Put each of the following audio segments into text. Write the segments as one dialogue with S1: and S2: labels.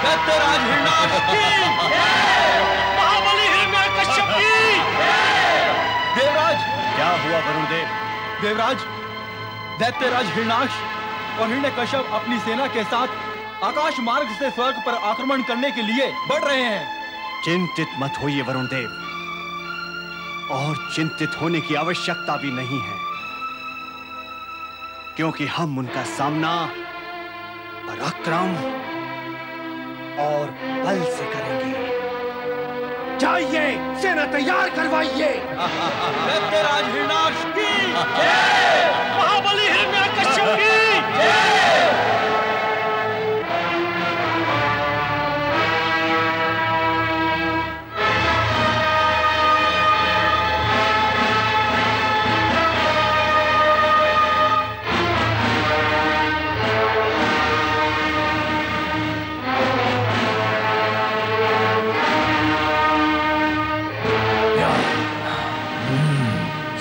S1: दैत्यराज हिरण्याक्ष की महाबली हिरण्यकश्यप की। देवराज,
S2: क्या हुआ वरुण देव?
S1: देवराज, दैत्यराज हिरण्याक्ष और हिरण्यकश्यप अपनी सेना के साथ आकाश मार्ग से स्वर्ग पर आक्रमण करने के लिए बढ़ रहे हैं।
S2: चिंतित मत होइए वरुण देव, और चिंतित होने की आवश्यकता भी नहीं है, क्योंकि हम उनका सामना पराक्रम और बल से करेंगे।
S3: जाइए, सेना तैयार करवाइए।
S1: दैत्यराज हिरण्याक्ष की जय, महाबली हिरण्यकश्यप की जय।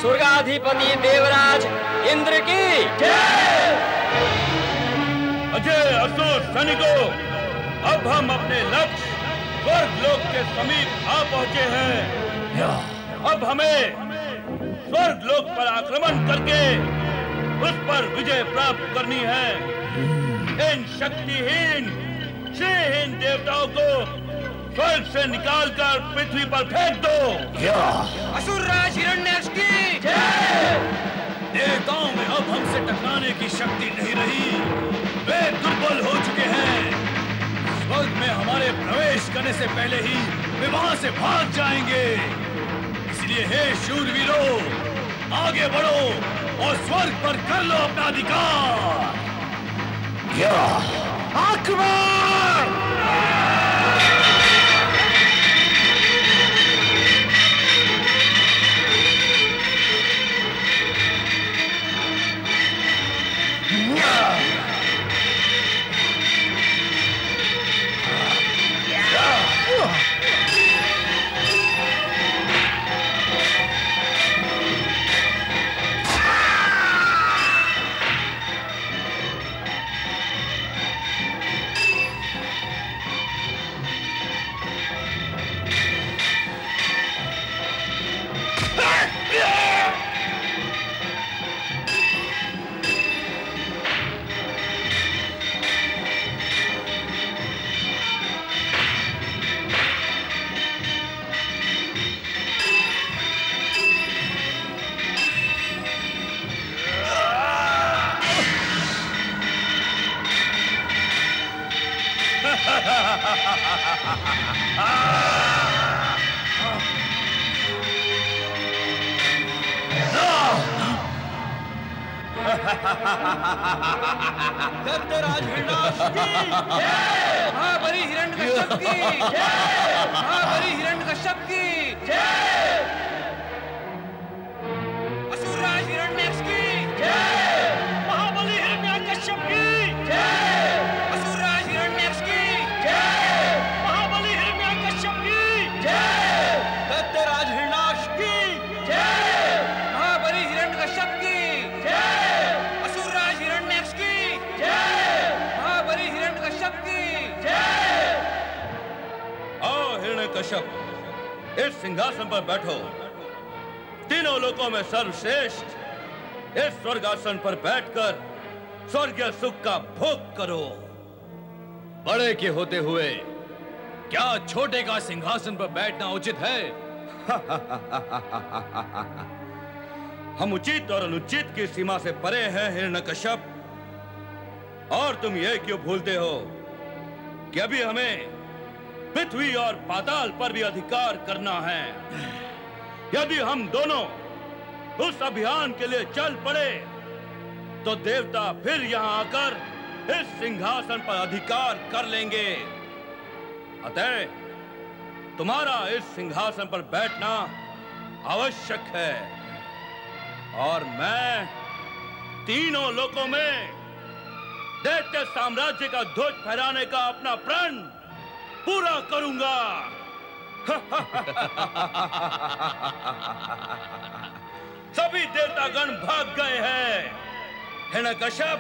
S4: स्वर्गाधिपति देवराज इंद्र की जय।
S5: अजय असुर सैनिकों, अब हम अपने लक्ष्य स्वर्ग लोक के समीप आ पहुंचे हैं। अब हमें स्वर्ग लोक पर आक्रमण करके उस पर विजय प्राप्त करनी है। इन शक्तिहीन श्रीहीन देवताओं को स्वर्ग से निकालकर पृथ्वी पर फेंक दो।
S4: असुरराज हिरण्याक्ष की जय।
S5: देवताओं में अब हमसे टकराने की शक्ति नहीं रही, वे दुर्बल हो चुके हैं। स्वर्ग में हमारे प्रवेश करने से पहले ही वे वहां से भाग जाएंगे। इसलिए हे शूरवीरों, आगे बढ़ो और स्वर्ग पर कर लो अपना अधिकार। आक्रमण!
S1: दैत्यराज हिरण्याक्ष की जय,
S4: महाबली हिरण्यकश्यप की जय। महाबली हिरण्यकश्यप की जय। असुरराज हिरण्याक्ष की जय।
S1: महाबली हिरण्यकश्यप की
S4: जय। असुरराज हिरण्याक्ष की जय।
S1: महाबली हिरण्यकश्यप की
S4: जय।
S1: दैत्यराज हिरण्याक्ष की
S4: जय। महाबली हिरण्यकश्यप की जय। असुरराज हिरण्याक्ष की जय। महाबली हिरण्यकश्यप की जय।
S5: आओ हिरण्यकश्यप, इस सिंहासन पर बैठो। तीनों लोकों में सर्वश्रेष्ठ इस स्वर्गासन पर बैठकर स्वर्गीय सुख का भोग करो।
S6: बड़े के होते हुए क्या छोटे का सिंहासन पर बैठना उचित है?
S5: हम उचित और अनुचित की सीमा से परे हैं हिरण्यकश्यप, और तुम ये क्यों भूलते हो कि अभी हमें पृथ्वी और पाताल पर भी अधिकार करना है। यदि हम दोनों उस अभियान के लिए चल पड़े तो देवता फिर यहां आकर इस सिंहासन पर अधिकार कर लेंगे। अतः तुम्हारा इस सिंहासन पर बैठना आवश्यक है, और मैं तीनों लोकों में दैत्य साम्राज्य का ध्वज फहराने का अपना प्रण पूरा करूंगा। सभी देवतागण भाग गए हैं। हिरण्यकश्यप,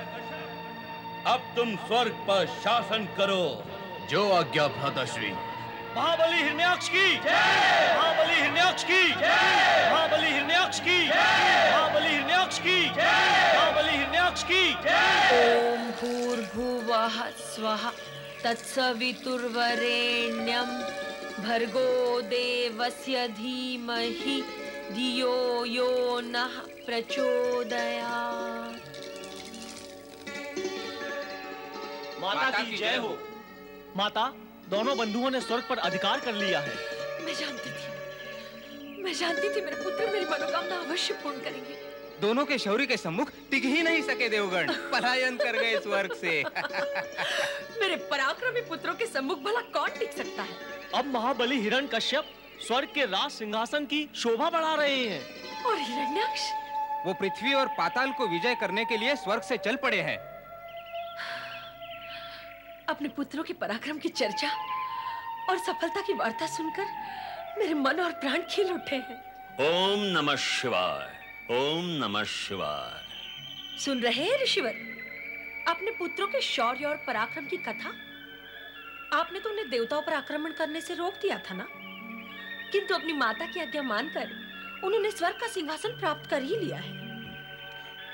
S5: अब तुम स्वर्ग पर शासन करो।
S6: जो आज्ञा भ्राताश्री।
S1: महाबली हिरण्याक्ष की जय, महाबली हिरण्याक्ष की जय, महाबली हिरण्याक्ष की जय, महाबली हिरण्याक्ष की जय, महाबली हिरण्याक्ष की जय।
S7: ओम भूर्भुवः स्वः तत्सवितुर्वरेण्यं भर्गो देवस्य धीमहि धियो यो नः प्रचोदयात्।
S1: माता की जय हो। माता, दोनों बंधुओं ने स्वर्ग पर अधिकार कर लिया है।
S7: मैं जानती थी मेरे पुत्र मेरी मनोकामना अवश्य पूर्ण करेंगे।
S4: दोनों के शौर्य के सम्मुख टिक ही नहीं सके देवगण, पलायन कर गए स्वर्ग से।
S7: मेरे पराक्रमी पुत्रों के सम्मुख भला कौन टिक सकता है?
S1: अब महाबली हिरण्यकश्यप स्वर्ग के राज सिंहासन की शोभा बढ़ा रहे हैं।
S7: और हिरण्याक्ष?
S4: वो पृथ्वी और पाताल को विजय करने के लिए स्वर्ग से चल पड़े हैं।
S7: अपने पुत्रों के पराक्रम की चर्चा और सफलता की वार्ता सुनकर मेरे मन और प्राण खिल उठे हैं।
S8: ओम नमः शिवाय, ओम नमः शिवाय।
S7: सुन रहे हैं ऋषिवर? अपने पुत्रों के शौर्य और पराक्रम की कथा। आपने तो उन्हें देवताओं पर आक्रमण करने से रोक दिया था ना? किंतु अपनी माता की आज्ञा मानकर उन्होंने स्वर्ग का सिंहासन प्राप्त कर ही लिया है।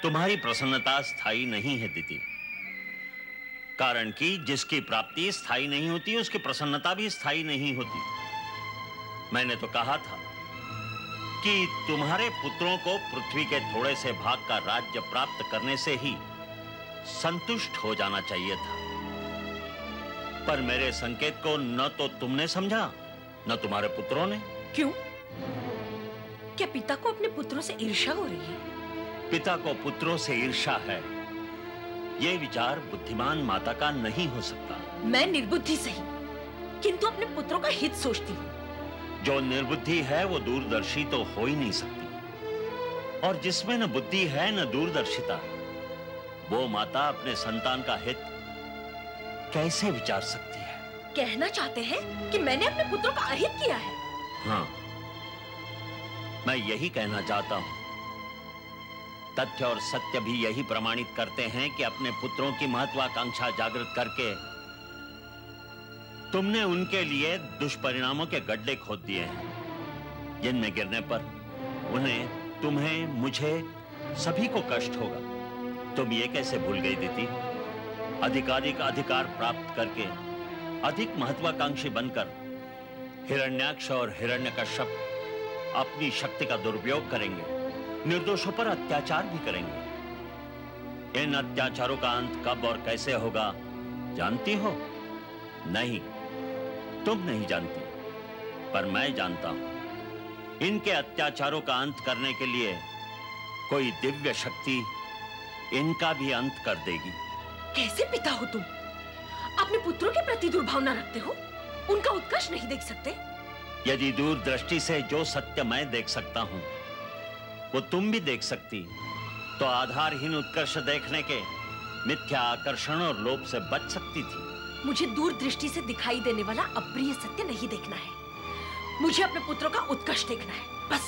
S8: तुम्हारी प्रसन्नता स्थायी नहीं है दीदी, कारण कि जिसकी प्राप्ति स्थायी नहीं होती उसकी प्रसन्नता भी स्थायी नहीं होती। मैंने तो कहा था कि तुम्हारे पुत्रों को पृथ्वी के थोड़े से भाग का राज्य प्राप्त करने से ही संतुष्ट हो जाना चाहिए था, पर मेरे संकेत को न तो तुमने समझा न तुम्हारे पुत्रों ने।
S7: क्यों? क्या पिता को अपने पुत्रों से ईर्ष्या हो रही है?
S8: पिता को पुत्रों से ईर्ष्या है, यह विचार बुद्धिमान माता का नहीं हो सकता।
S7: मैं निर्बुद्धि सही, किंतु अपने पुत्रों का हित सोचती हूँ।
S8: जो निर्बुद्धि है वो दूरदर्शी तो हो ही नहीं सकती, और जिसमें न बुद्धि है न दूरदर्शिता, वो माता अपने संतान का हित कैसे विचार सकती है?
S7: कहना चाहते हैं कि मैंने अपने पुत्रों का अहित किया है?
S8: हाँ, मैं यही कहना चाहता हूं। तथ्य और सत्य भी यही प्रमाणित करते हैं कि अपने पुत्रों की महत्वाकांक्षा जागृत करके तुमने उनके लिए दुष्परिणामों के गड्ढे खोद दिए हैं, जिनमें गिरने पर उन्हें, तुम्हें, मुझे, सभी को कष्ट होगा। तुम ये कैसे भूल गई दीदी? अधिकाधिक अधिकार प्राप्त करके अधिक महत्वाकांक्षी बनकर हिरण्याक्ष और हिरण्यकश्यप अपनी शक्ति का दुरुपयोग करेंगे, निर्दोषों पर अत्याचार भी करेंगे। इन अत्याचारों का अंत कब और कैसे होगा जानती हो? नहीं, तुम नहीं जानती, पर मैं जानता हूं। इनके अत्याचारों का अंत करने के लिए कोई दिव्य शक्ति इनका भी अंत कर देगी।
S7: कैसे पिता हो तुम? अपने पुत्रों के प्रति दुर्भावना रखते हो? उनका उत्कर्ष नहीं देख सकते?
S8: यदि दूरदृष्टि से जो सत्य मैं देख सकता हूं वो तुम भी देख सकती, तो आधारहीन उत्कर्ष देखने के मिथ्या आकर्षण और लोभ से बच सकती थी।
S7: मुझे दूरदृष्टि से दिखाई देने वाला अप्रिय सत्य नहीं देखना है, मुझे अपने पुत्रों का उत्कर्ष देखना है, बस।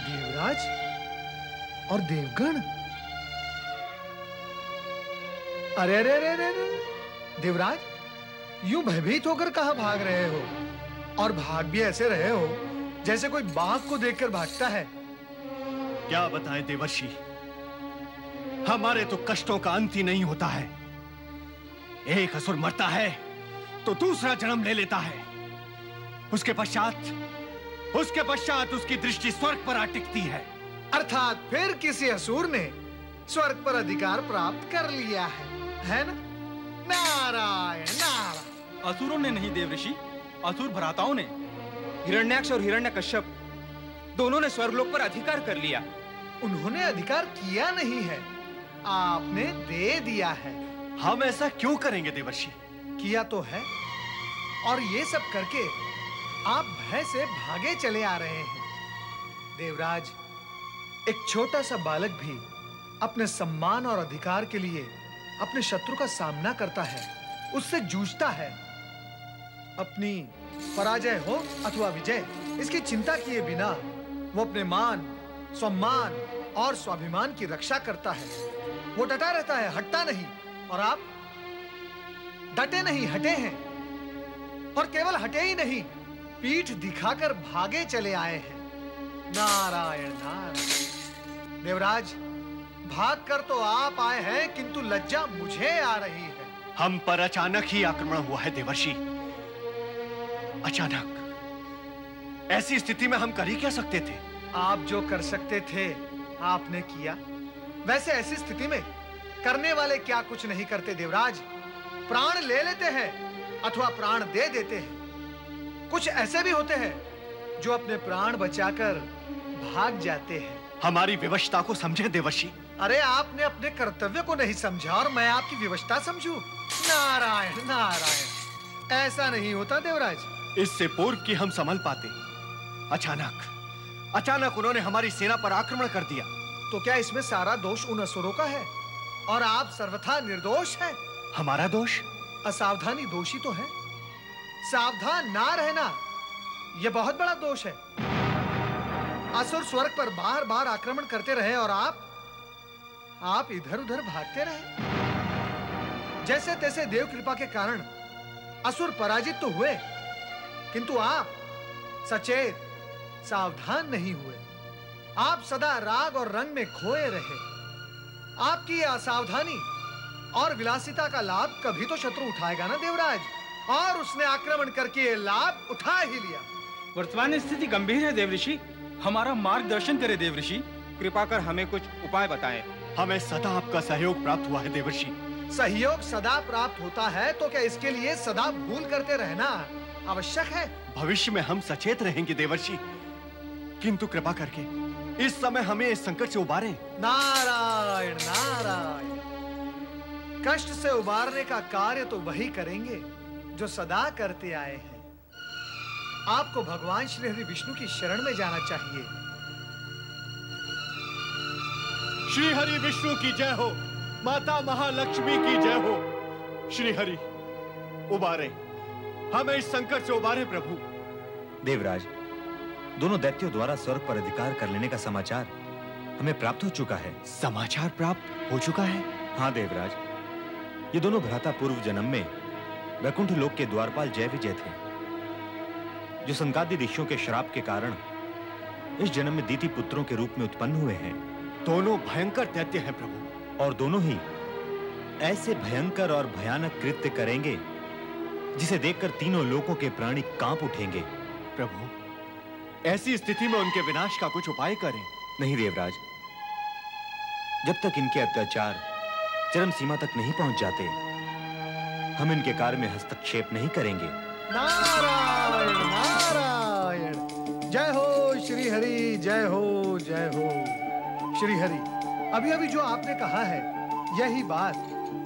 S3: देवराज और देवगण, अरे अरे अरे अरे, देवराज यूं भयभीत होकर कहां भाग रहे हो? और भाग भी ऐसे रहे हो जैसे कोई बाघ को देखकर भागता है।
S2: क्या बताएं देवर्षि, हमारे तो कष्टों का अंत ही नहीं होता है। एक असुर मरता है तो दूसरा जन्म ले लेता है, उसके पश्चात उसकी दृष्टि स्वर्ग पर आ टिकती है।
S3: अर्थात फिर किसी असुर ने स्वर्ग पर अधिकार प्राप्त कर लिया है ना? नारायण नारायण।
S1: असुरों ने नहीं देवऋषि, असुर भ्राताओं ने।
S4: हिरण्याक्ष और हिरण्यकश्यप दोनों ने स्वर्गलोक पर अधिकार कर लिया।
S3: उन्होंने अधिकार किया नहीं है, आपने दे दिया है।
S2: हम ऐसा क्यों करेंगे देवर्षि?
S3: किया तो है, और ये सब करके आप भय से भागे चले आ रहे हैं। देवराज, एक छोटा सा बालक भी अपने सम्मान और अधिकार के लिए अपने शत्रु का सामना करता है, उससे जूझता है। अपनी पराजय हो अथवा विजय, इसकी चिंता किए बिना वो अपने मान, सम्मान और स्वाभिमान की रक्षा करता है। वो डटा रहता है, हटता नहीं। और आप डटे नहीं, हटे हैं। और केवल हटे ही नहीं, पीठ दिखाकर भागे चले आए हैं। नारायण नारायण। देवराज, भागकर तो आप आए हैं, किंतु लज्जा मुझे आ रही है।
S2: हम पर अचानक ही आक्रमण हुआ है देवर्षि। अचानक। ऐसी स्थिति में हम कर ही क्या सकते थे?
S3: आप जो कर सकते थे आपने किया। वैसे ऐसी स्थिति में करने वाले क्या कुछ नहीं करते देवराज। प्राण ले लेते हैं अथवा प्राण दे देते हैं। कुछ ऐसे भी होते हैं जो अपने प्राण बचाकर भाग जाते हैं।
S2: हमारी विवशता को समझे देवर्षि।
S3: अरे आपने अपने कर्तव्य को नहीं समझा और मैं आपकी विवशता समझूं? नारायण नारायण, ऐसा नहीं होता देवराज।
S2: इससे पूर्व कि हम संभल पाते, अचानक उन्होंने हमारी सेना पर आक्रमण कर दिया।
S3: तो क्या इसमें सारा दोष उन असुरों का है और आप सर्वथा निर्दोष हैं?
S2: हमारा दोष?
S3: असावधानी दोषी तो है। सावधान ना रहना यह बहुत बड़ा दोष है। असुर स्वर्ग पर बार बार आक्रमण करते रहे और आप इधर उधर भागते रहे। जैसे तैसे देव कृपा के कारण असुर पराजित तो हुए, किंतु आप सचेत सावधान नहीं हुए। आप सदा राग और रंग में खोए रहे। आपकी यह असावधानी और विलासिता का लाभ कभी तो शत्रु उठाएगा ना देवराज, और उसने आक्रमण करके यह लाभ उठा ही लिया।
S9: वर्तमान स्थिति गंभीर है देवऋषि। हमारा मार्गदर्शन करे देवऋषि। कृपा कर हमें कुछ उपाय बताएं।
S2: हमें सदा आपका सहयोग प्राप्त हुआ है देवर्षि।
S3: सहयोग सदा प्राप्त होता है तो क्या इसके लिए सदा भूल करते रहना आवश्यक है?
S2: भविष्य में हम सचेत रहेंगे देवर्षि, किंतु कृपा करके इस समय हमें इस संकट से उबारें।
S3: नारायण नारायण। कष्ट से उबारने का कार्य तो वही करेंगे जो सदा करते आए हैं। आपको भगवान श्री हरि विष्णु की शरण में जाना चाहिए।
S2: श्री हरि विष्णु की जय हो, माता महालक्ष्मी की जय हो। श्री हरि उबारे, हमें इस संकट से उबारे प्रभु।
S10: देवराज, दोनों दैत्यों द्वारा स्वर्ग पर अधिकार कर लेने का समाचार हमें प्राप्त हो चुका है।
S2: समाचार प्राप्त हो चुका है?
S10: हाँ देवराज, ये दोनों भ्राता पूर्व जन्म में वैकुंठ लोक के द्वारपाल जय विजय थे, जो संकादि ऋषियों के श्राप के कारण इस जन्म में दीति पुत्रों के रूप में उत्पन्न हुए हैं।
S2: दोनों भयंकर दैत्य हैं प्रभु,
S10: और दोनों ही ऐसे भयंकर और भयानक कृत्य करेंगे जिसे देखकर तीनों लोकों के प्राणी कांप उठेंगे।
S2: प्रभु, ऐसी स्थिति में उनके विनाश का कुछ उपाय करें।
S10: नहीं देवराज, जब तक इनके अत्याचार चरम सीमा तक नहीं पहुंच जाते, हम इनके कार्य में हस्तक्षेप नहीं करेंगे।
S3: नारायण नारायण। जय हो श्री हरि, जय हो जय हो श्री हरि। अभी अभी जो आपने कहा है यही बात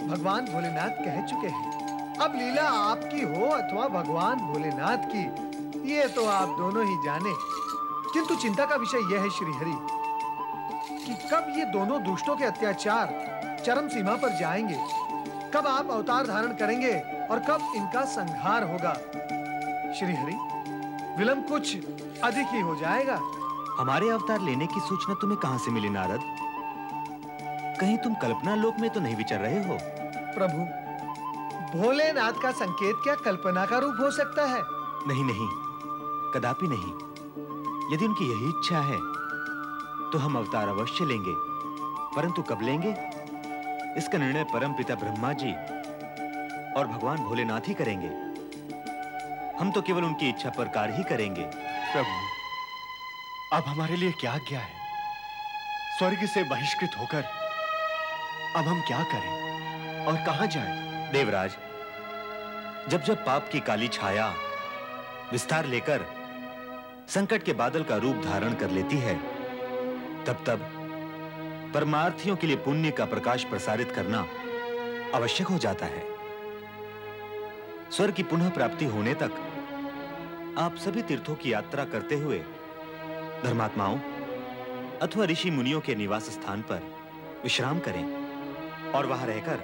S3: भगवान भोलेनाथ कह चुके हैं। अब लीला आपकी हो अथवा भगवान भोलेनाथ की, ये तो आप दोनों ही जाने। किंतु चिंता का विषय यह है श्री हरि कि कब ये दोनों दुष्टों के अत्याचार चरम सीमा पर जाएंगे, कब आप अवतार धारण करेंगे और कब इनका संहार होगा। श्री हरि, विलंब कुछ अधिक ही हो जाएगा।
S10: हमारे अवतार लेने की सूचना तुम्हें कहां से मिली नारद? कहीं तुम कल्पना लोक में तो नहीं विचर रहे हो?
S3: प्रभु, भोलेनाथ का संकेत क्या कल्पना का रूप हो सकता है?
S10: नहीं नहीं, कदापि नहीं। यदि उनकी यही इच्छा है तो हम अवतार अवश्य लेंगे, परंतु कब लेंगे इसका निर्णय परम पिता ब्रह्मा जी और भगवान भोलेनाथ ही करेंगे। हम तो केवल उनकी इच्छा पर कार्य ही करेंगे।
S2: प्रभु, अब हमारे लिए क्या आज्ञा है? स्वर्ग से बहिष्कृत होकर अब हम क्या करें और कहां जाएं?
S10: देवराज, जब जब पाप की काली छाया विस्तार लेकर संकट के बादल का रूप धारण कर लेती है, तब तब परमार्थियों के लिए पुण्य का प्रकाश प्रसारित करना आवश्यक हो जाता है। स्वर्ग की पुनः प्राप्ति होने तक आप सभी तीर्थों की यात्रा करते हुए धर्मात्माओं अथवा ऋषि मुनियों के निवास स्थान पर विश्राम करें और वहां रहकर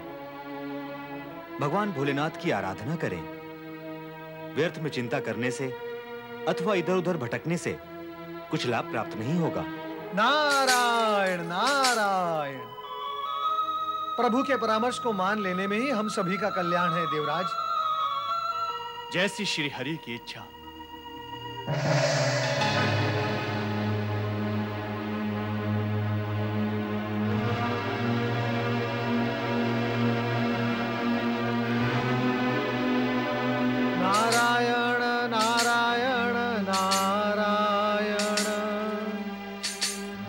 S10: भगवान भोलेनाथ की आराधना करें। व्यर्थ में चिंता करने से अथवा इधर उधर भटकने से कुछ लाभ प्राप्त नहीं होगा।
S3: नारायण नारायण, प्रभु के परामर्श को मान लेने में ही हम सभी का कल्याण है देवराज।
S2: जैसी श्री हरि की इच्छा।
S3: नारायण नारायण नारायण,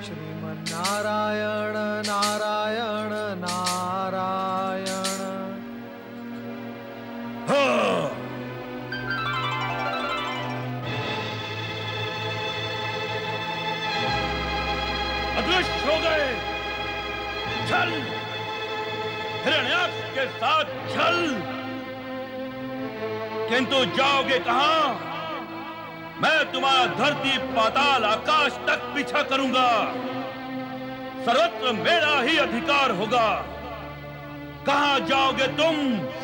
S3: श्रीमन्नारायण नारायण नारायण।
S5: अदृश्य हो गए। चल, हिरण्याक्ष के साथ चल। किंतु जाओगे कहां? मैं तुम्हारा धरती पाताल आकाश तक पीछा करूंगा। सर्वत्र मेरा ही अधिकार होगा। कहां जाओगे तुम?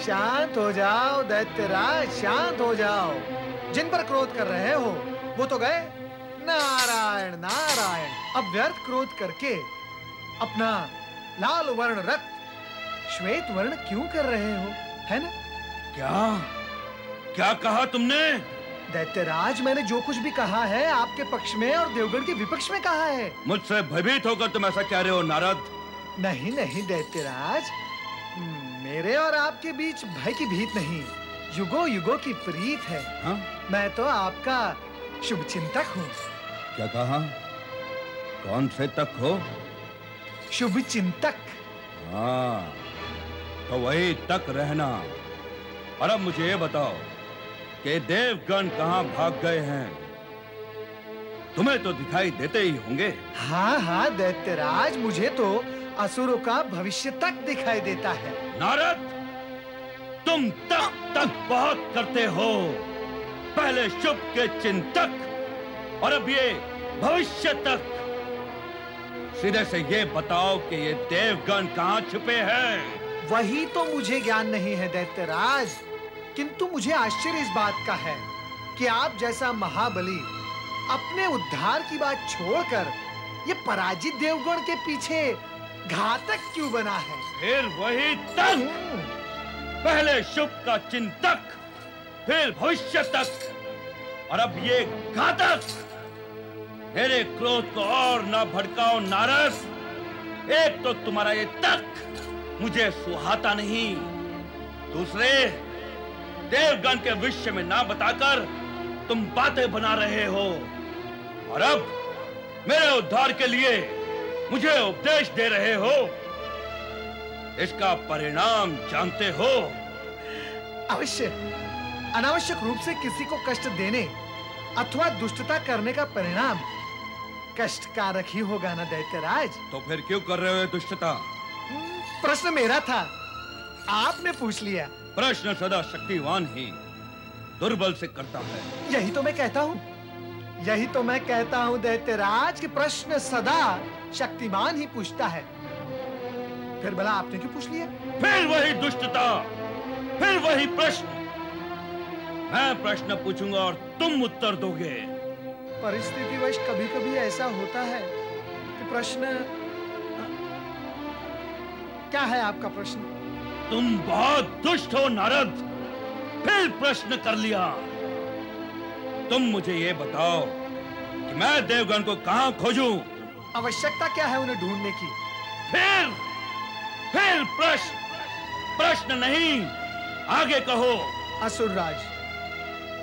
S3: शांत हो जाओ दैत्यराज, शांत हो जाओ। जिन पर क्रोध कर रहे हो वो तो गए। नारायण नारायण, अब व्यर्थ क्रोध करके अपना लाल वर्ण रक्त श्वेत वर्ण क्यों कर रहे हो, है ना?
S5: क्या कहा तुमने?
S3: दैत्यराज, मैंने जो कुछ भी कहा है आपके पक्ष में और देवगण के विपक्ष में कहा है।
S5: मुझसे भयभीत होकर तुम ऐसा कह रहे हो नारद?
S3: नहीं नहीं दैत्यराज, मेरे और आपके बीच भय की भीत नहीं, युगों युगों की प्रीत है।
S5: हा?
S3: मैं तो आपका शुभ चिंतक हूँ।
S5: क्या कहा? कौन से तक हो?
S3: शुभ चिंतक।
S5: हाँ, तो वही तक रहना। और अब मुझे ये बताओ कि देवगण कहाँ भाग गए हैं? तुम्हें तो दिखाई देते ही होंगे।
S3: हाँ हाँ दैत्यराज, मुझे तो असुरों का भविष्य तक दिखाई देता है।
S5: नारद, तुम तक बहुत करते हो। पहले शुभ के चिंतक और अब ये भविष्य तक। सीधे से ये बताओ कि ये देवगण कहाँ छुपे हैं?
S3: वही तो मुझे ज्ञान नहीं है दैत्यराज, किंतु मुझे आश्चर्य इस बात का है कि आप जैसा महाबली अपने उद्धार की बात छोड़कर ये पराजित देवगण के पीछे घातक क्यों बना है?
S5: फिर वही तक, पहले शुभ का चिंतक, फिर भविष्य तक और अब ये घातक। मेरे क्रोध को और ना भड़काओ नारद। एक तो तुम्हारा ये तक मुझे सुहाता नहीं, दूसरे देवगण के विषय में ना बताकर तुम बातें बना रहे हो और अब मेरे उद्धार के लिए मुझे उपदेश दे रहे हो। इसका परिणाम जानते हो?
S3: अवश्य। अनावश्यक रूप से किसी को कष्ट देने अथवा दुष्टता करने का परिणाम कष्टकारक ही होगा ना दैत्यराज।
S5: तो फिर क्यों कर रहे हो दुष्टता?
S3: प्रश्न मेरा था, आपने पूछ लिया।
S5: प्रश्न सदा शक्तिवान ही दुर्बल से करता है।
S3: यही तो मैं कहता हूँ, यही तो मैं कहता हूँ दैत्यराज कि प्रश्न सदा शक्तिमान ही पूछता है। फिर भला आपने क्यों पूछ लिया?
S5: फिर वही दुष्टता, फिर वही प्रश्न। मैं प्रश्न पूछूंगा और तुम उत्तर दोगे।
S3: परिस्थितिवश कभी-कभी ऐसा होता है कि प्रश्न। क्या है आपका प्रश्न?
S5: तुम बहुत दुष्ट हो नारद, फिर प्रश्न कर लिया। तुम मुझे ये बताओ कि मैं देवगण को कहां खोजूं?
S3: आवश्यकता क्या है उन्हें ढूंढने की?
S5: फिर प्रश्न नहीं, आगे कहो।
S3: असुरराज,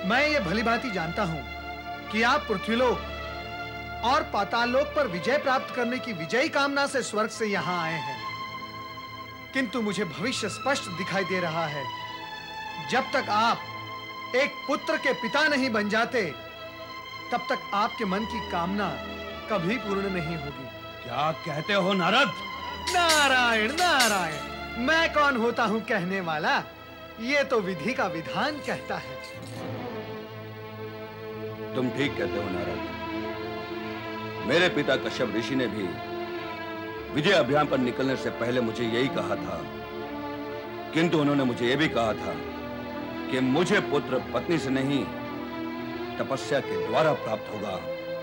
S3: मैं ये भलीभांति जानता हूं कि आप पृथ्वीलोक और पाताललोक पर विजय प्राप्त करने की विजयी कामना से स्वर्ग से यहां आए हैं, किंतु मुझे भविष्य स्पष्ट दिखाई दे रहा है। जब तक आप एक पुत्र के पिता नहीं बन जाते, तब तक आपके मन की कामना कभी पूर्ण नहीं होगी।
S5: क्या कहते हो नारद?
S3: नारायण नारायण, मैं कौन होता हूं कहने वाला? ये तो विधि का विधान कहता है।
S5: तुम ठीक कहते हो नारद। मेरे पिता कश्यप ऋषि ने भी विजय अभियान पर निकलने से पहले मुझे यही कहा था, किंतु उन्होंने मुझे यह भी कहा था कि मुझे पुत्र पत्नी से नहीं तपस्या के द्वारा प्राप्त होगा।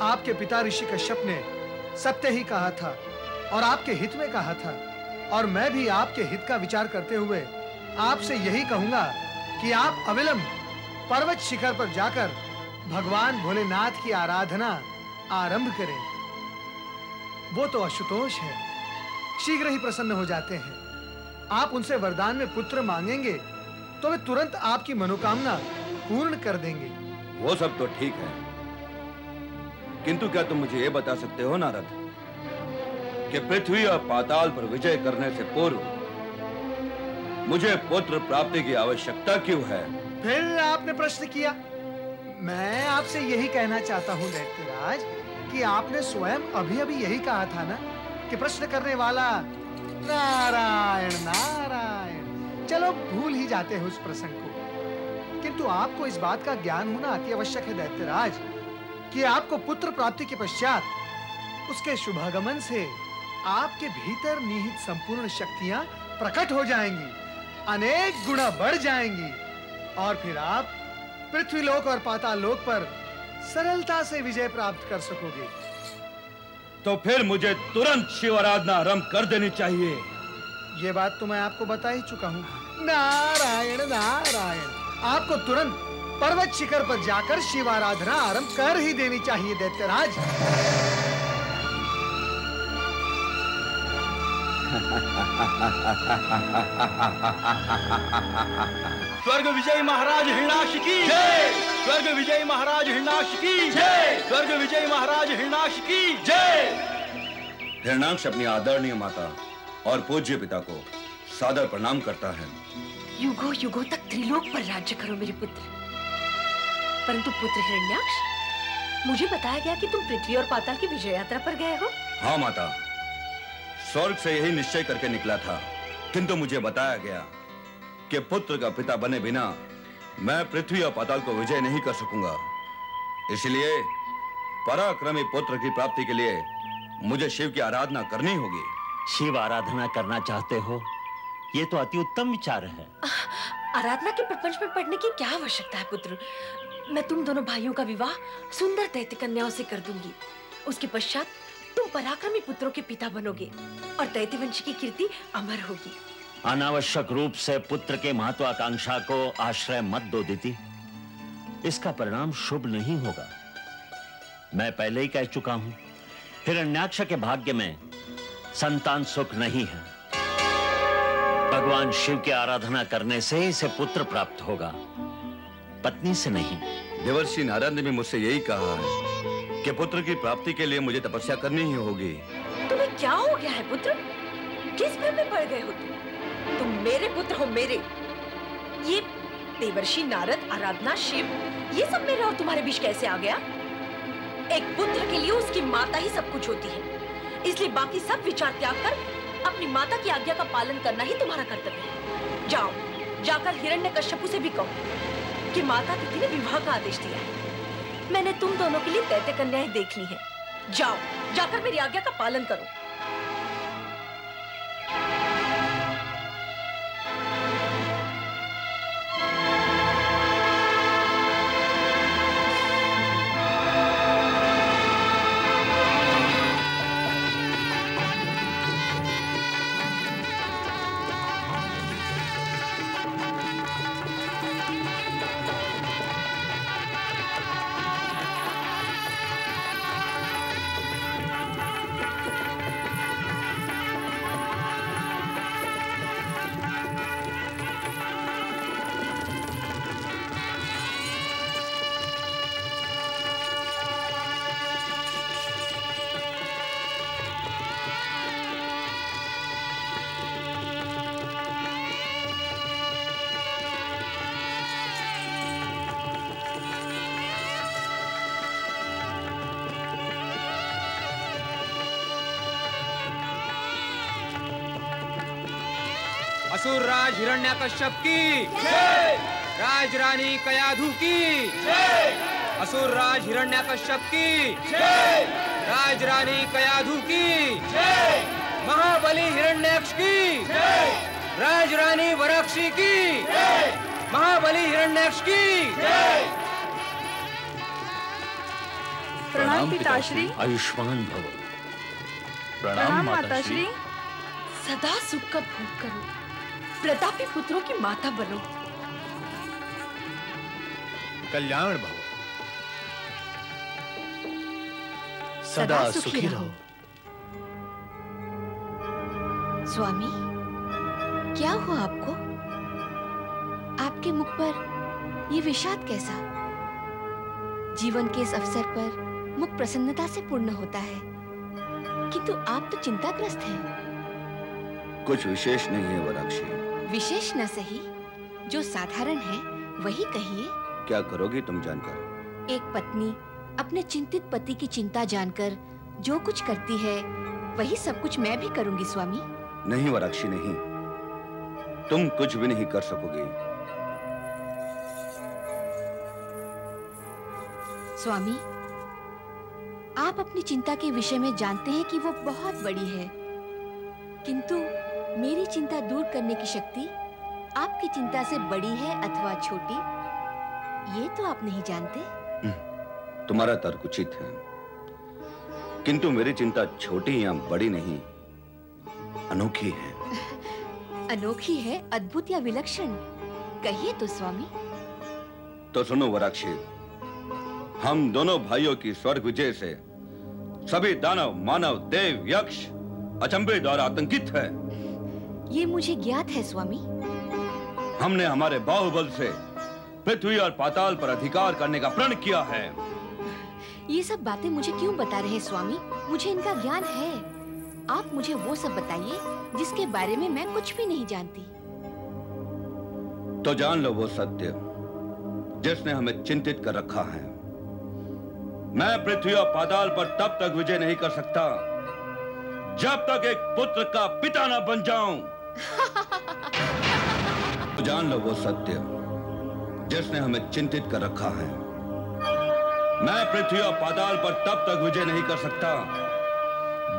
S3: आपके पिता ऋषि कश्यप ने सत्य ही कहा था और आपके हित में कहा था, और मैं भी आपके हित का विचार करते हुए आपसे यही कहूंगा कि आप अविलंब पर्वत शिखर पर जाकर भगवान भोलेनाथ की आराधना आरंभ करें। वो तो आशुतोष है, शीघ्र ही प्रसन्न हो जाते हैं। आप उनसे वरदान में पुत्र मांगेंगे तो वे तुरंत आपकी मनोकामना पूर्ण कर देंगे।
S5: वो सब तो ठीक है, किंतु क्या तुम मुझे ये बता सकते हो नारद कि पृथ्वी और पाताल पर विजय करने से पूर्व मुझे पुत्र प्राप्ति की आवश्यकता क्यों है?
S3: फिर आपने प्रश्न किया। मैं आपसे यही कहना चाहता हूं दैत्यराज कि आपने स्वयं अभी-अभी यही कहा था ना कि प्रश्न करने वाला नारायण नारायण। चलो भूल ही जाते हैं उस प्रसंग को, किंतु आपको इस बात का ज्ञान होना अति आवश्यक है दैत्यराज कि आपको पुत्र प्राप्ति के पश्चात उसके शुभागमन से आपके भीतर निहित संपूर्ण शक्तियां प्रकट हो जाएंगी, अनेक गुना बढ़ जाएंगी, और फिर आप पृथ्वीलोक और पाताल लोक पर सरलता से विजय प्राप्त कर सकोगे।
S5: तो फिर मुझे तुरंत शिव आराधना आरंभ कर देनी चाहिए।
S3: ये बात तो मैं आपको बता ही चुका हूं। नारायण नारायण, आपको तुरंत पर्वत शिखर पर जाकर शिव आराधना आरंभ कर ही देनी चाहिए दैत्यराज।
S1: स्वर्ग विजय महाराज हिरण्याक्ष की जय। स्वर्ग विजय महाराज हिरण्याक्ष की जय। स्वर्ग विजय महाराज हिरण्याक्ष की जय।
S5: हिरण्याक्ष अपनी आदरणीय माता और पूज्य पिता को सादर प्रणाम करता है।
S7: युगों युगों तक त्रिलोक पर राज्य करो मेरे पुत्र। परंतु पुत्र हिरण्याक्ष, मुझे बताया गया कि तुम पृथ्वी और पाताल की विजय यात्रा पर गए हो।
S5: हाँ माता, स्वर्ग से यही निश्चय करके निकला था, किंतु मुझे बताया गया कि पुत्र का पिता बने बिना मैं पृथ्वी और पाताल को विजय नहीं कर सकूंगा। इसलिए पराक्रमी पुत्र की प्राप्ति के लिए मुझे शिव की आराधना करनी होगी।
S8: शिव आराधना करना चाहते हो? ये तो अति उत्तम विचार है।
S7: आराधना के प्रपंच में पढ़ने की क्या आवश्यकता है पुत्र? मैं तुम दोनों भाइयों का विवाह सुंदर दैत्य कन्याओं से कर दूंगी। उसके पश्चात तुम पराक्रमी पुत्रों के पिता बनोगे और दैत्य वंश की कीर्ति अमर होगी।
S8: अनावश्यक रूप से पुत्र के महत्वाकांक्षा को आश्रय मत दो दीदी, इसका परिणाम शुभ नहीं होगा। मैं पहले ही कह चुका हूं, हिरण्याक्ष के भाग्य में संतान सुख नहीं है। भगवान शिव की आराधना करने से इसे पुत्र प्राप्त होगा, पत्नी से नहीं।
S5: देवर्षि नारद ने भी मुझसे यही कहा है कि पुत्र की प्राप्ति के लिए मुझे तपस्या करनी ही होगी।
S7: तुम्हें क्या हो गया है पुत्र? किस भ्रम में पड़ गए हो तुम मेरे पुत्र हो मेरे। ये देवर्षि नारद, आराधना, शिव, ये सब मेरे और तुम्हारे बीच कैसे आ गया? एक पुत्र के लिए उसकी माता ही सब कुछ होती है, इसलिए बाकी सब विचार त्याग कर अपनी माता की आज्ञा का पालन करना ही तुम्हारा कर्तव्य है। जाओ, जाकर हिरण्यकश्यपु से भी कहो कि माता तिथि ने विवाह का आदेश दिया है। मैंने तुम दोनों के लिए दैत्य कन्याएं देख ली हैं। जाओ, जाकर मेरी आज्ञा का पालन करो।
S4: असुर राज हिरण्यकश्यप की जय। राज रानी कयाधु की जय। असुर राज हिरण्यकश्यप की जय। राज रानी कयाधु की जय। महाबली हिरण्याक्ष की जय। राज रानी वराक्षी की जय। महाबली हिरण्याक्ष की जय।
S11: प्रणाम पिताश्री।
S5: आयुष्मान भव।
S11: प्रणाम माताश्री।
S7: सदा सुख का भोग करो, प्रतापी पुत्रों की माता बनो।
S2: कल्याण भव।
S7: सदा सुखी रहो।
S12: स्वामी, क्या हुआ आपको? आपके मुख पर ये विषाद कैसा? जीवन के इस अवसर पर मुख प्रसन्नता से पूर्ण होता है, किंतु आप तो चिंताग्रस्त हैं।
S13: कुछ विशेष नहीं है वराक्षी।
S12: विशेष न सही, जो साधारण है वही कहिए।
S13: क्या करोगी तुम जानकर?
S12: एक पत्नी अपने चिंतित पति की चिंता जानकर जो कुछ करती है वही सब कुछ मैं भी करूंगी स्वामी।
S13: नहीं वराक्षी नहीं, तुम कुछ भी नहीं कर सकोगी।
S12: स्वामी, आप अपनी चिंता के विषय में जानते हैं कि वो बहुत बड़ी है, किंतु मेरी चिंता दूर करने की शक्ति आपकी चिंता से बड़ी है अथवा छोटी, ये तो आप नहीं जानते।
S13: तुम्हारा तर्क उचित है, किंतु मेरी चिंता छोटी या बड़ी नहीं, अनोखी है।
S12: अनोखी है, अद्भुत या विलक्षण, कहिए तो स्वामी।
S13: तो सुनो वराक्षी, हम दोनों भाइयों की स्वर्ग विजय से सभी दानव, मानव, देव, यक्ष अचंभे द्वारा आतंकित है।
S12: ये मुझे ज्ञात है स्वामी।
S13: हमने हमारे बाहुबल से पृथ्वी और पाताल पर अधिकार करने का प्रण किया है।
S12: ये सब बातें मुझे क्यों बता रहे हैं स्वामी? मुझे इनका ज्ञान है। आप मुझे वो सब बताइए जिसके बारे में मैं कुछ भी नहीं जानती।
S13: तो जान लो वो सत्य जिसने हमें चिंतित कर रखा है। मैं पृथ्वी और पाताल पर तब तक विजय नहीं कर सकता जब तक एक पुत्र का पिता न बन जाऊं। तो जान लो वो सत्य जिसने हमें चिंतित कर रखा है। मैं पृथ्वी और पाताल पर तब तक विजय नहीं कर सकता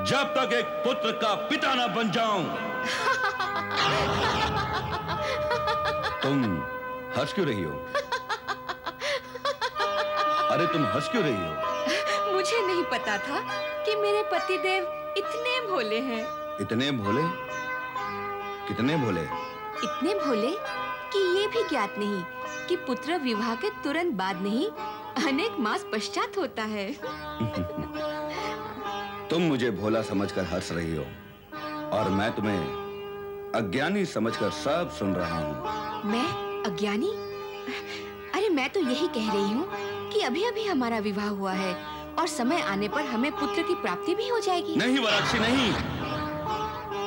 S13: जब तक एक पुत्र का पिता न बन जाऊं। तुम हंस क्यों रही हो? अरे तुम हंस क्यों रही हो?
S12: मुझे नहीं पता था कि मेरे पतिदेव इतने भोले हैं।
S13: इतने भोले? कितने भोले?
S12: इतने भोले कि ये भी ज्ञात नहीं कि पुत्र विवाह के तुरंत बाद नहीं, अनेक मास पश्चात होता है।
S13: तुम मुझे भोला समझकर हंस रही हो और मैं तुम्हें अज्ञानी समझकर सब सुन रहा हूँ।
S12: मैं अज्ञानी? अरे मैं तो यही कह रही हूँ कि अभी अभी हमारा विवाह हुआ है और समय आने पर हमें पुत्र की प्राप्ति भी हो जाएगी।
S13: नहीं वराक्षी नहीं,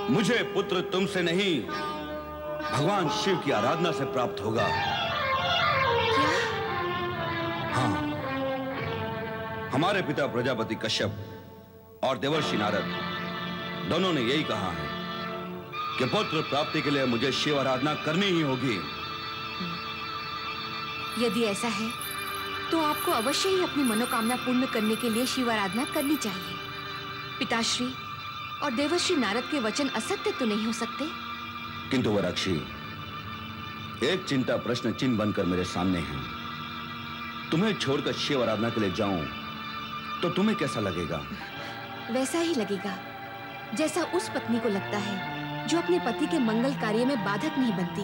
S13: मुझे पुत्र तुमसे नहीं भगवान शिव की आराधना से प्राप्त होगा।
S12: क्या?
S13: हाँ, हमारे पिता प्रजापति कश्यप और देवर्षि नारद दोनों ने यही कहा है कि पुत्र प्राप्ति के लिए मुझे शिव आराधना करनी ही होगी।
S12: यदि ऐसा है तो आपको अवश्य ही अपनी मनोकामना पूर्ण करने के लिए शिव आराधना करनी चाहिए। पिताश्री और देवर्षि नारद के वचन असत्य तो नहीं हो सकते।
S13: किंतु वराक्षी, एक चिंता प्रश्न चिन्ह बनकर मेरे सामने है। तुम्हें छोड़कर शिव आराधना के लिए जाऊं तो तुम्हें कैसा लगेगा?
S12: वैसा ही लगेगा जैसा उस पत्नी को लगता है जो अपने पति के मंगल कार्य में बाधक नहीं बनती,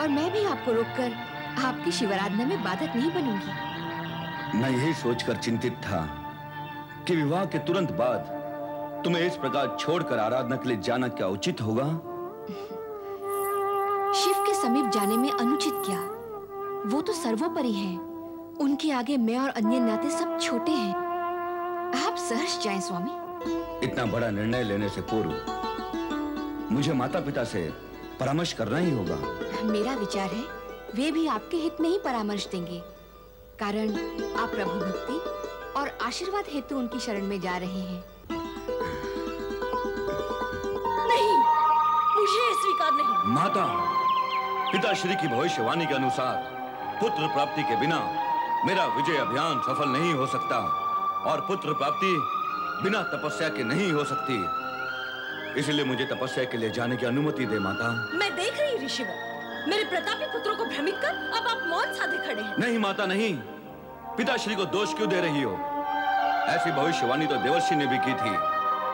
S12: और मैं भी आपको रोककर आपकी शिवाराधना में बाधक नहीं बनूंगी।
S13: मैं यही सोचकर चिंतित था कि विवाह के तुरंत बाद तुम्हें इस प्रकार छोड़कर आराधना के लिए जाना क्या उचित होगा?
S12: शिव के समीप जाने में अनुचित क्या? वो तो सर्वोपरि हैं। उनके आगे मैं और अन्य नाते सब छोटे हैं। आप सहर्ष जाएं स्वामी।
S13: इतना बड़ा निर्णय लेने से पूर्व मुझे माता पिता से परामर्श करना ही होगा।
S12: मेरा विचार है वे भी आपके हित में ही परामर्श देंगे, कारण आप प्रभु भक्ति और आशीर्वाद हेतु उनकी शरण में जा रहे हैं।
S7: नहीं, मुझे स्वीकार नहीं।
S13: माता, पिताश्री की भविष्यवाणी के अनुसार पुत्र प्राप्ति के बिना मेरा विजय अभियान सफल नहीं हो सकता, और पुत्र प्राप्ति बिना तपस्या के नहीं हो सकती। इसलिए मुझे तपस्या के लिए जाने की अनुमति दे माता।
S7: मैं देख रही ऋषिवर, मेरे प्रतापी पुत्रों को भ्रमित कर अब आप मौन साधे खड़े हैं।
S13: नहीं माता नहीं, पिताश्री को दोष क्यों दे रही हो?
S5: ऐसी भविष्यवाणी तो देवर्षि ने भी की थी।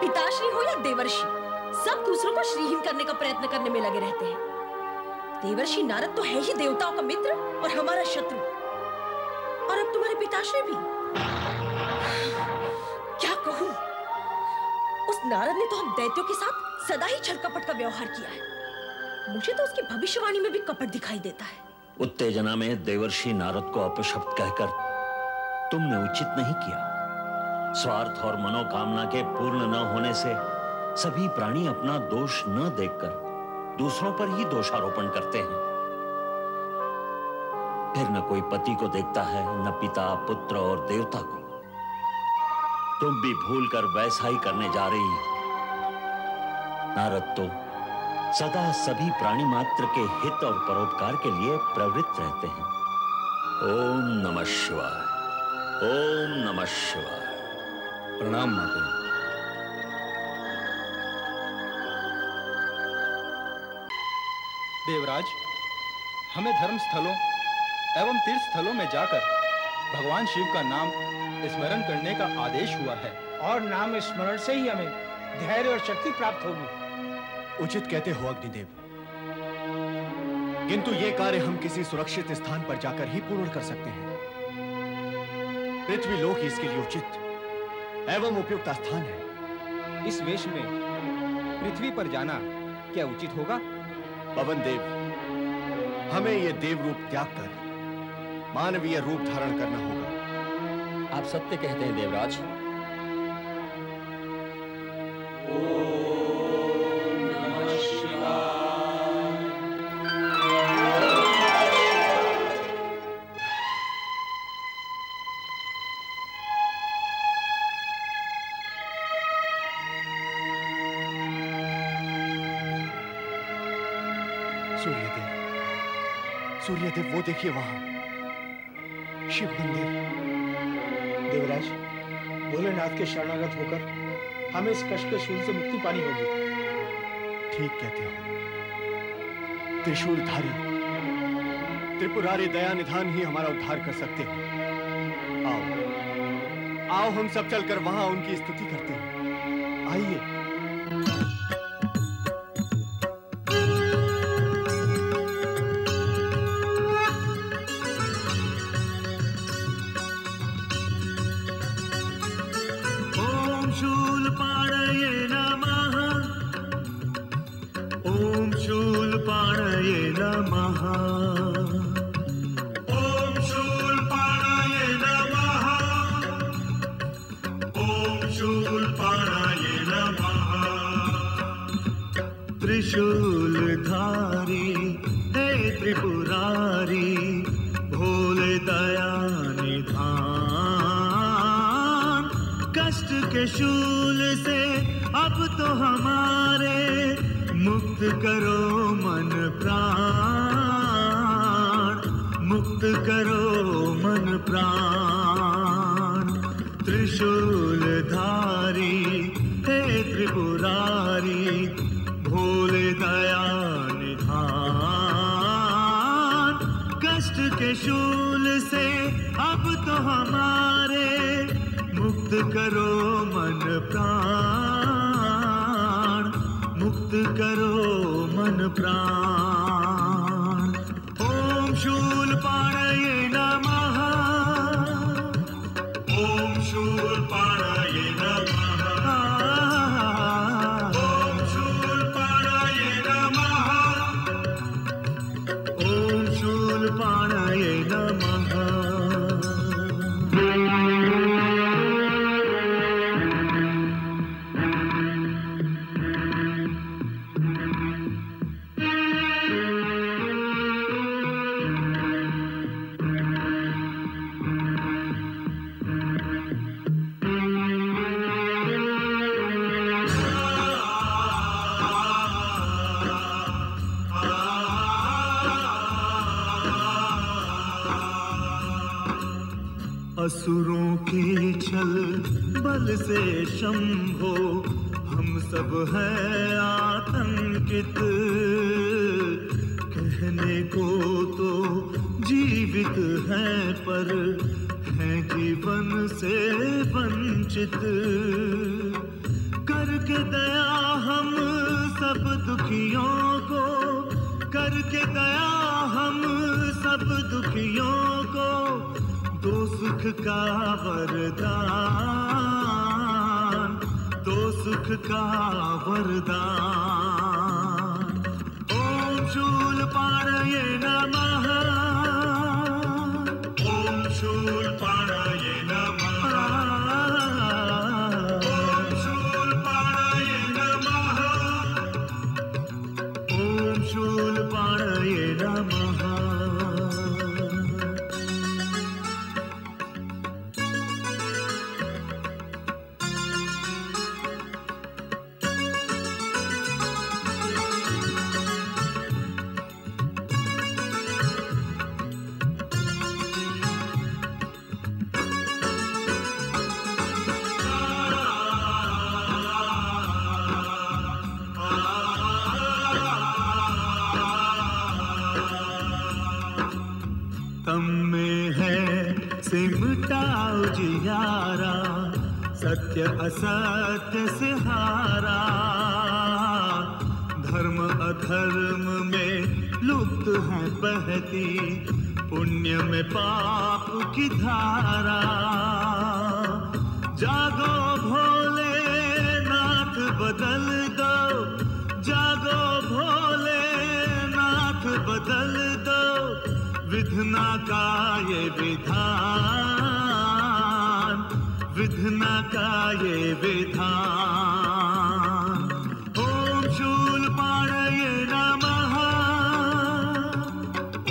S7: पिताश्री हो या देवर्षि, सब दूसरों को श्रीहीन करने का प्रयत्न करने में लगे रहते हैं। देवर्षि नारद तो है ही देवताओं का मित्र और हमारा शत्रु, और अब तुम्हारे पिताश्री भी। क्या कहूं, उस नारद ने तो हम दैत्यों के साथ सदा ही छल कपट का व्यवहार किया है। मुझे तो उसकी भविष्यवाणी में भी कपट दिखाई देता है।
S8: उत्तेजना में देवर्षि नारद को अपशब्द कहकर तुमने उचित नहीं किया। स्वार्थ और मनोकामना के पूर्ण न होने से सभी प्राणी अपना दोष न देखकर दूसरों पर ही दोषारोपण करते हैं। फिर न कोई पति को देखता है, न पिता, पुत्र और देवता को। तुम भी भूलकर वैसा ही करने जा रही हो। नारद तो सदा सभी प्राणी मात्र के हित और परोपकार के लिए प्रवृत्त रहते हैं। ओम नमः शिवाय, ओम नमः शिवाय।
S5: प्रणाम माता।
S9: देवराज, हमें धर्म स्थलों एवं तीर्थ स्थलों में जाकर भगवान शिव का नाम स्मरण करने का आदेश हुआ है,
S14: और नाम स्मरण से ही हमें धैर्य और शक्ति प्राप्त होगी।
S2: उचित कहते हो अग्निदेव, किंतु ये कार्य हम किसी सुरक्षित स्थान पर जाकर ही पूर्ण कर सकते हैं। पृथ्वी लोक ही इसके लिए उचित एवं उपयुक्त स्थान है।
S9: इस वेश में पृथ्वी पर जाना क्या उचित होगा?
S2: पवन देव, हमें यह देव रूप त्याग कर मानवीय रूप धारण करना होगा।
S15: आप सत्य कहते हैं देवराज।
S2: सूर्यदेव, वो देखिए वहां शिव मंदिर।
S14: देवराज, भोलेनाथ के शरणागत होकर हमें इस कष्ट के शूल से मुक्ति पानी होगी।
S2: ठीक कहते हो। त्रिशूलधारी त्रिपुरारी दया निधान ही हमारा उद्धार कर सकते हैं। आओ आओ, हम सब चलकर वहां उनकी स्तुति करते हैं। आइए।
S16: त्रिशूलधारी हे त्रिपुरारी, भोले दया निधान। कष्ट के शूल से अब तो हमारे मुक्त करो मन प्राण, मुक्त करो मन प्राण। त्रिशूलधारी हे त्रिपुरारी, भोले दया निधान। कष्ट के शूल से अब तो हमारे मुक्त करो मन प्राण, मुक्त करो मन प्राण। ओम शूलपाणये नमः, ओम शूलपाणये नमः। पाणये नमः। असुरों के छल बल से शंभो, हम सब हैं आतंकित। कहने को तो जीवित हैं पर हैं जीवन से वंचित। वंचित, करके दया हम सब दुखियों को, करके दया हम सब दुखियों को, दो सुख का वरदान, दो सुख का वरदान। ओम शूलपाणये नमः, ओम शूलपाणये नमः, ओम शूलपाणये नमः, ओम शूलपाणये नमः। तम में है सिमटा उजियारा, सत्य असत्य से हारा, धर्म अधर्म में लुप्त है बहती, पुण्य में पाप की धारा। जागो भोले नाथ बदल दो, जागो भोले नाथ बदल दो, विधना का ये विधान, विधना का ये विधान। ओम शूलपाणये नमः,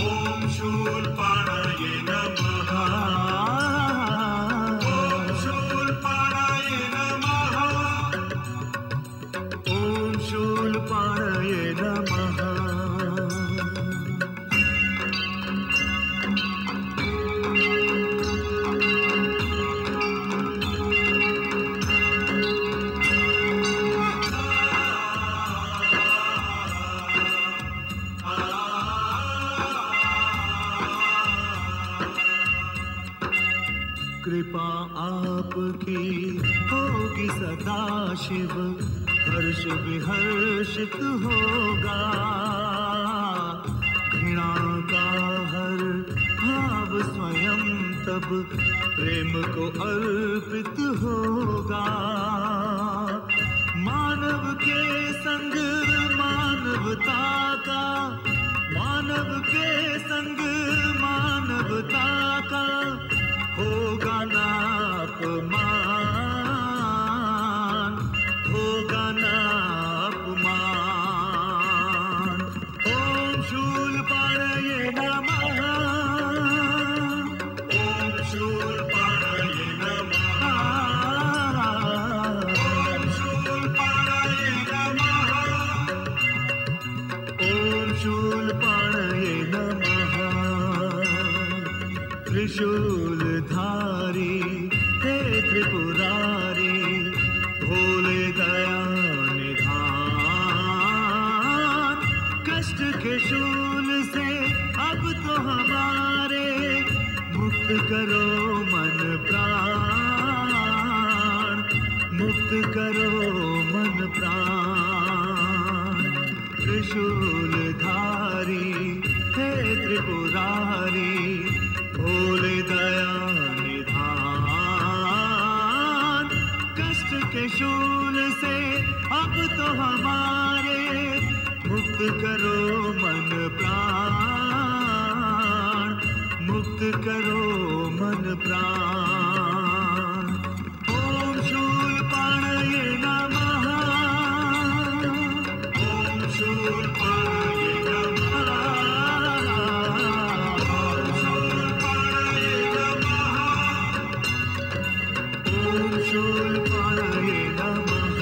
S16: ओम शूलपाणये नमः, ओम शूलपाणये नमः, ओम शूलपाणये नमः। कृपा आपकी होगी सदा शिव, हर्ष विहर्षित होगा, घृणा का हर भाव स्वयं तब प्रेम को अर्पित होगा। मानव के संग मानवता का, मानव के संग मानवता का, होगा ना अपमान, होगा ना अपमान। ओम शूलपाणये नमः, ओम शूलपाणये नमः, ओम शूलपाणये नमः, ओम शूलपाणये नमः। त्रिशूलधारी हे त्रिपुरारी, भोले दया निधान, कष्ट के शूल से अब तो हमारे मुक्त करो मन प्राण, मुक्त करो मन प्राण। त्रिशूलधारी हे त्रिपुरारी, भोले दया निधान, कष्ट के शूल से अब तो हमारे मुक्त करो मन प्राण, मुक्त करो मन प्राण। ओम शूलपाणये नमः, ओम शूलपाणये नमः, ओम शूलपाणये नमः।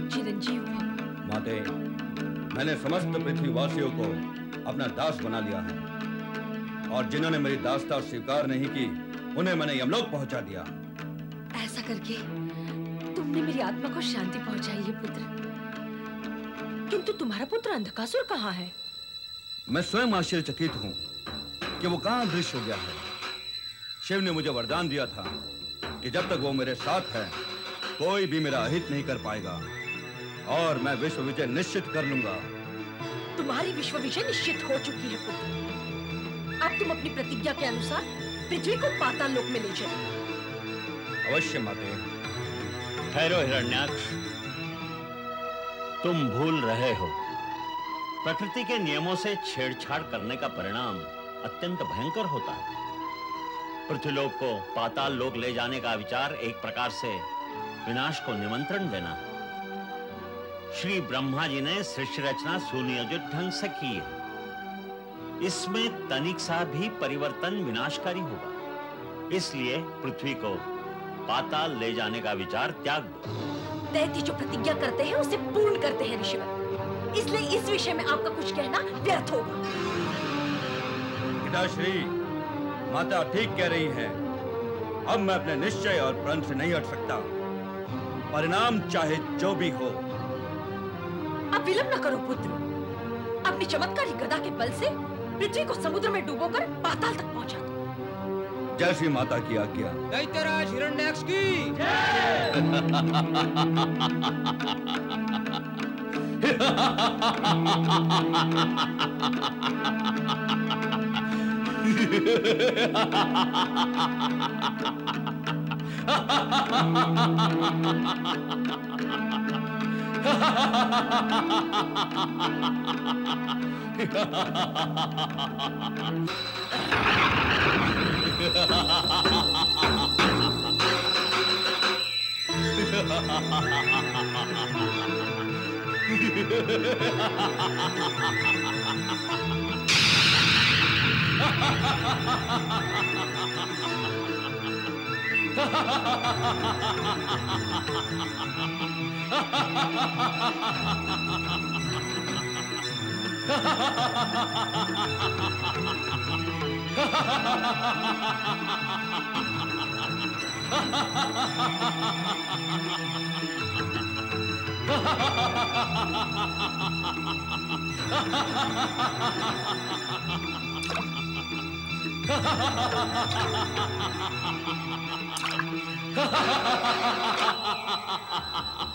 S7: चिरंजीव
S13: माते, मैंने समस्त पृथ्वीवासियों को अपना दास बना लिया है और जिन्होंने मेरी दासता स्वीकार नहीं की उन्हें मैंने यमलोक पहुंचा दिया।
S7: ऐसा करके तुमने मेरी आत्मा को शांति पहुंचाई है पुत्र। किंतु तुम्हारा पुत्र अंधकासुर कहाँ है?
S13: मैं स्वयं आश्चर्यचकित हूं कि वो कहां दृश्य हो गया है। शिव ने मुझे वरदान दिया था कि जब तक वो मेरे साथ है कोई भी मेरा अहित नहीं कर पाएगा और मैं विश्व विजय निश्चित कर लूंगा।
S7: तुम्हारी विश्व विजय निश्चित हो चुकी है पुत्र। अब तुम अपनी प्रतिज्ञा के अनुसार पृथ्वी को पाताल लोक में ले चलो।
S13: अवश्य माते।
S8: ठहरो हिरण्याक्ष, तुम भूल रहे हो प्रकृति के नियमों से छेड़छाड़ करने का परिणाम अत्यंत भयंकर होता है। पृथ्वीलोक को पाताल लोक ले जाने का विचार एक प्रकार से विनाश को निमंत्रण देना है। श्री ब्रह्मा जी ने सृष्टि रचना सुनियोजित ढंग से की है। इसमें तनिक सा भी परिवर्तन विनाशकारी होगा। इसलिए पृथ्वी को पाताल ले जाने का विचार त्याग दो।
S7: दैत्य जो प्रतिज्ञा करते हैं उसे पूर्ण करते हैं ऋषिवर। इसलिए इस विषय में आपका कुछ कहना व्यर्थ होगा।
S13: पिताश्री, माता ठीक कह रही हैं। अब मैं अपने निश्चय और प्रण से नहीं हट सकता, परिणाम चाहे जो भी हो।
S7: अब विलंब न करो पुत्र। अपनी चमत्कारी गदा के बल से पृथ्वी को समुद्र में डुबोकर पाताल तक पहुंचा दो।
S13: जैसी माता की आज्ञा।
S4: दैत्यराज हिरण्याक्ष की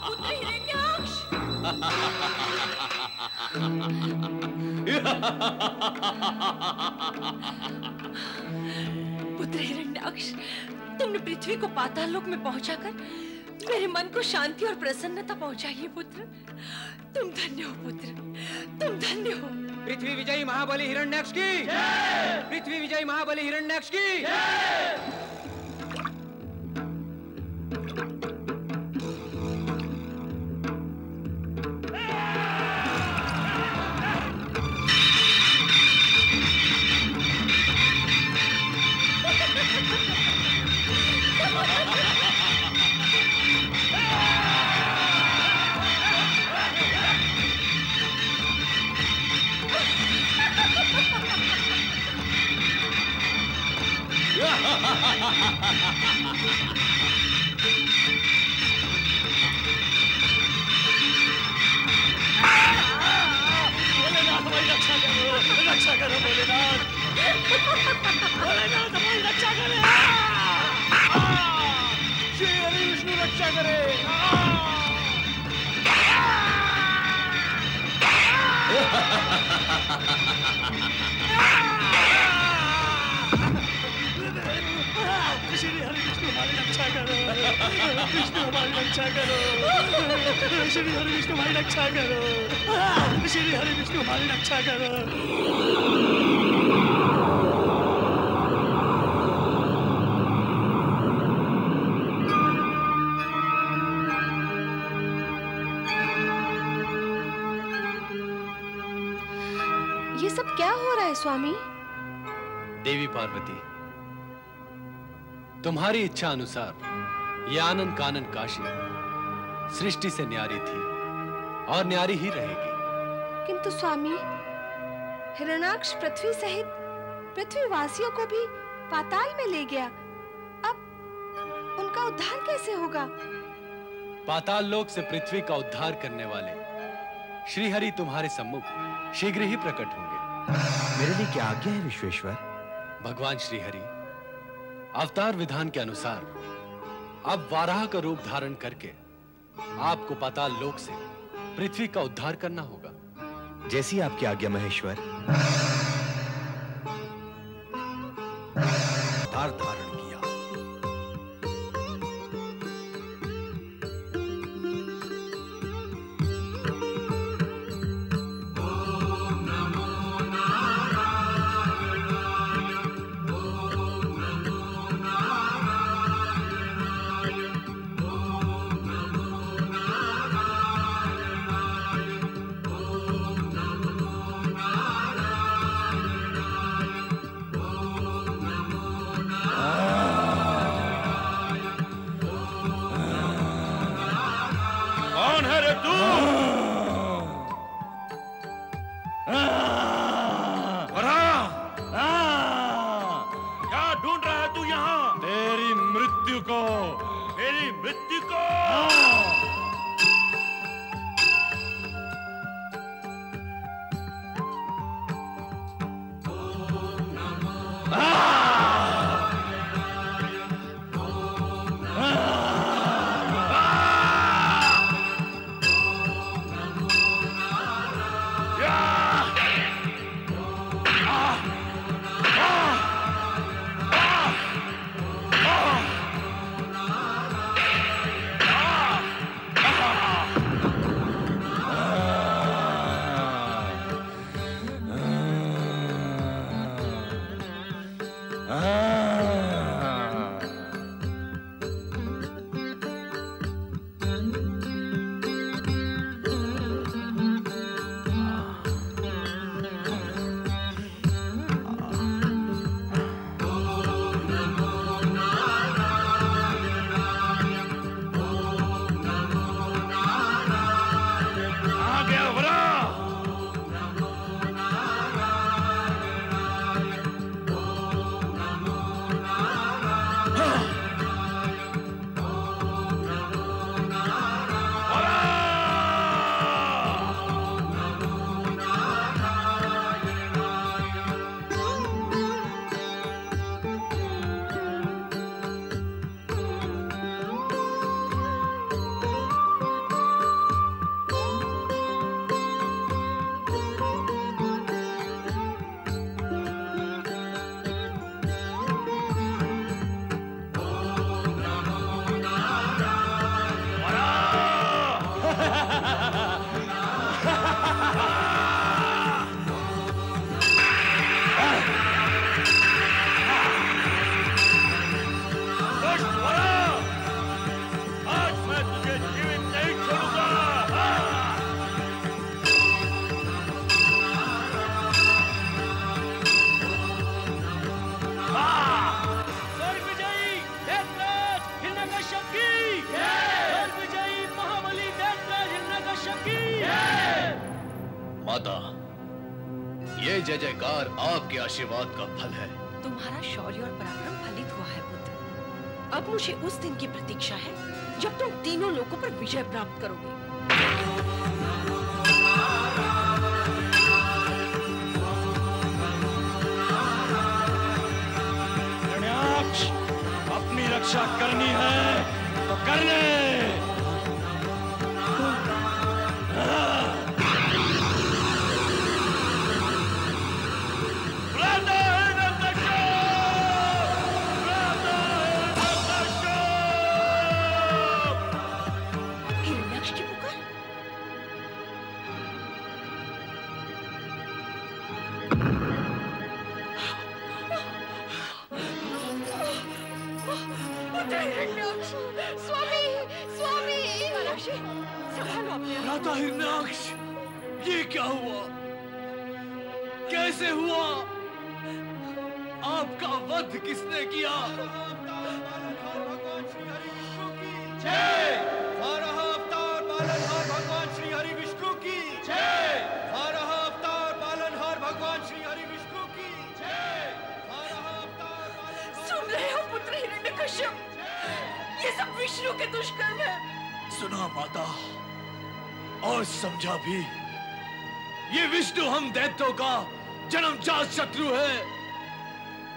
S7: पुत्र हिरण्याक्ष! पुत्र हिरण्याक्ष, तुमने पृथ्वी को पाताल लोक में पहुंचाकर मेरे मन को शांति और प्रसन्नता पहुंचाई है पुत्र। तुम धन्य हो पुत्र, तुम धन्य हो।
S4: पृथ्वी विजयी महाबली हिरण्याक्ष की पृथ्वी विजयी महाबली हिरण्याक्ष की
S12: ये सब क्या हो रहा है स्वामी?
S10: देवी पार्वती,
S15: तुम्हारी इच्छा अनुसार ये आनंद कानन काशी सृष्टि से न्यारी थी और न्यारी ही रहेगी।
S11: किंतु स्वामी, हिरण्याक्ष पृथ्वी सहित पृथ्वीवासियों को भी पाताल में ले गया। अब उनका उद्धार कैसे होगा?
S15: पाताल लोक से पृथ्वी का उद्धार करने वाले श्रीहरि तुम्हारे सम्मुख शीघ्र ही प्रकट होंगे।
S10: मेरे लिए क्या आज्ञा है विश्वेश्वर?
S15: भगवान श्रीहरि अवतार विधान के अनुसार अब वाराह का रूप धारण करके आपको पाताल लोक से पृथ्वी का उद्धार करना होगा।
S10: जैसी आपकी आज्ञा महेश्वर।
S2: अवतार धारण किया।
S6: जय जयकार आपके आशीर्वाद का फल है।
S7: तुम्हारा शौर्य और पराक्रम फलित हुआ है पुत्र। अब मुझे उस दिन की प्रतीक्षा है जब तुम तीनों लोकों पर विजय प्राप्त करोगे।
S1: हिरण्याक्ष, अपनी रक्षा करनी है तो कर ले।
S16: भ्राता हिरण्याक्ष, ये क्या हुआ? कैसे हुआ? आप आपका वध किसने किया?
S2: जय। बारह अवतार पालनहार भगवान श्री हरि विष्णु की जय। बारह अवतार पालनहार भगवान श्री हरि विष्णु की जय।
S7: सुन रहे हो पुत्र हिरण्यकश्यप? ये सब विष्णु के दुष्कर्म है।
S16: सुना माता और समझा भी। ये विष्णु हम दैत्यों का जन्मजात शत्रु है।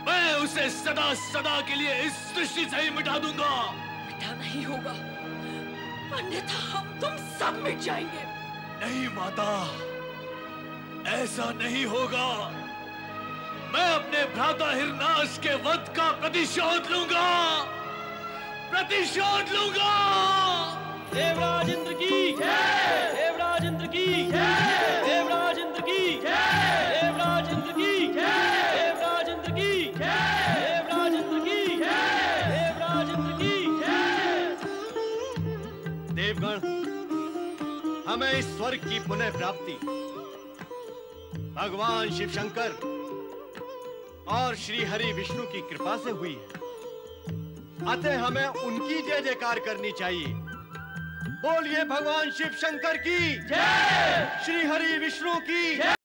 S16: मैं उसे सदा सदा के लिए इस सृष्टि से ही मिटा दूंगा।
S7: मिटा नहीं होगा, अन्यथा हम तुम सब मिट जाएंगे।
S16: नहीं माता, ऐसा नहीं होगा। मैं अपने भ्राता हिरणाक्ष के वध का प्रतिशोध लूंगा। प्रतिशोध लूंगा।
S1: देवराज इंद्र की जय। देवराज इंद्र की जय। देवराज इंद्र की जय। देवराज इंद्र की जय। देवराज इंद्र की जय। देवराज इंद्र की जय। देवराज इंद्र की जय।
S2: देवगण, हमें इस स्वर्ग की पुनः प्राप्ति भगवान शिव शंकर और श्री हरि विष्णु की कृपा से हुई है। अतः हमें उनकी जय जयकार करनी चाहिए। बोलिए भगवान शिव शंकर की जय। श्री हरि विष्णु की जय।